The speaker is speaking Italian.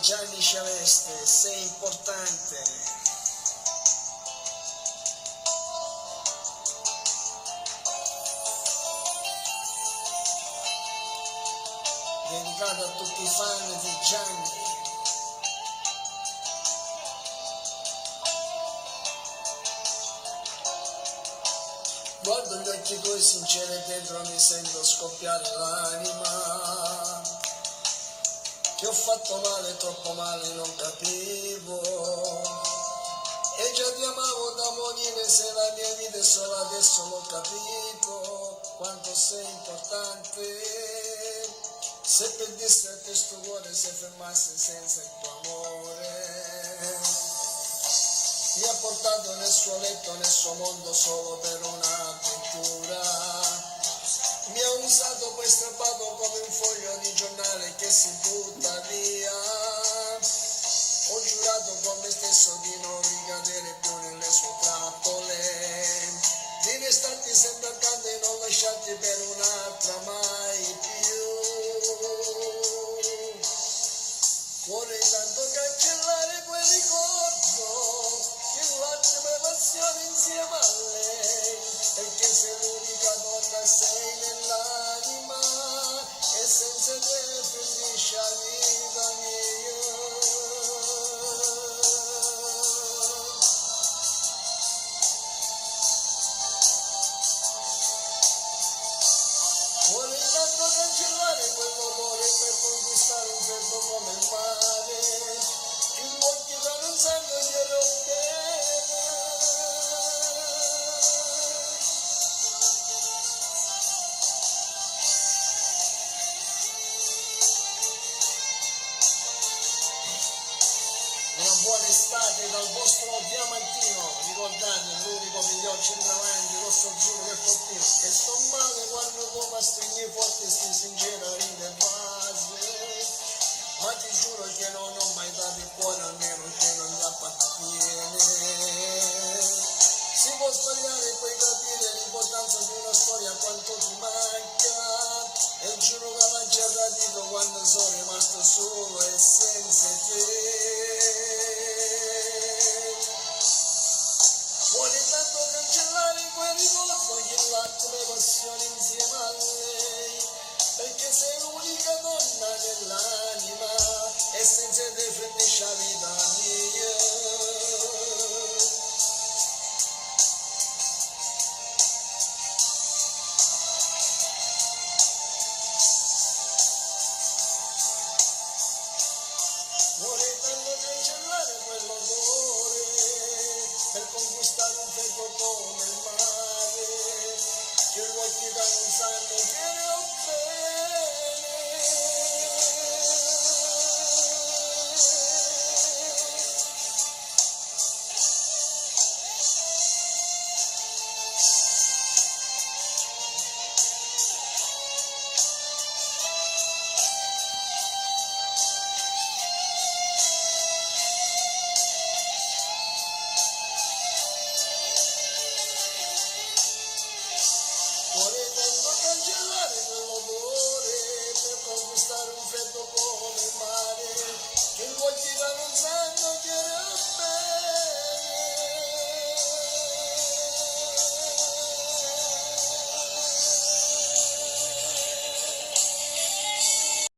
Gianni Celeste, sei importante. Dedicato a tutti i fan di Gianni. Guardo gli occhi tuoi sinceri e dentro mi sento scoppiare l'anima. Che ho fatto male, troppo male, non capivo. E già ti amavo da morire, se la mia vita è solo adesso l'ho capito. Quanto sei importante. Se perdessi a te sto cuore, se fermasse senza il tuo amore. Mi ha portato nel suo letto, nel suo mondo solo per un'avventura. Mi ha usato poi strappato come un foglio di giornale che si butta via. Ho giurato con me stesso di non ricadere più nelle sue trappole, di restarti sempre accanto e non lasciarti per un'altra mai più. Vorrei tanto cancellare quel ricordo, che l'attimo e passione insieme a lei, perché sei l'unica donna, sei nell'anima, e senza te finisce la vita mia. Vorrei tanto cancellare quell'amore per conquistare un freddo come il mare, in molti da non sanno che ero bene. Una buona estate dal vostro Diamantino, ricordate l'unico miglior centravanti, rosso azzurro che fortino, che sto male quando tu mi stringi forte, sti sincera ride base, ma ti giuro che non ho mai dato il cuore, almeno che non ti appartiene. Si può sbagliare e poi capire l'importanza di una storia quanto ti manca, e giuro che l'ho già capito quando sono rimasto solo e senza te. Vuole tanto cancellare quel ricordo, che l'attimo e passione insieme a lei, perché sei l'unica donna nell'anima, e senza te finisce la vita mia. Vorrei tanto cancellare quell'odore, per conquistare un freddo come il mare, che gli occhi da non sanno che ne ho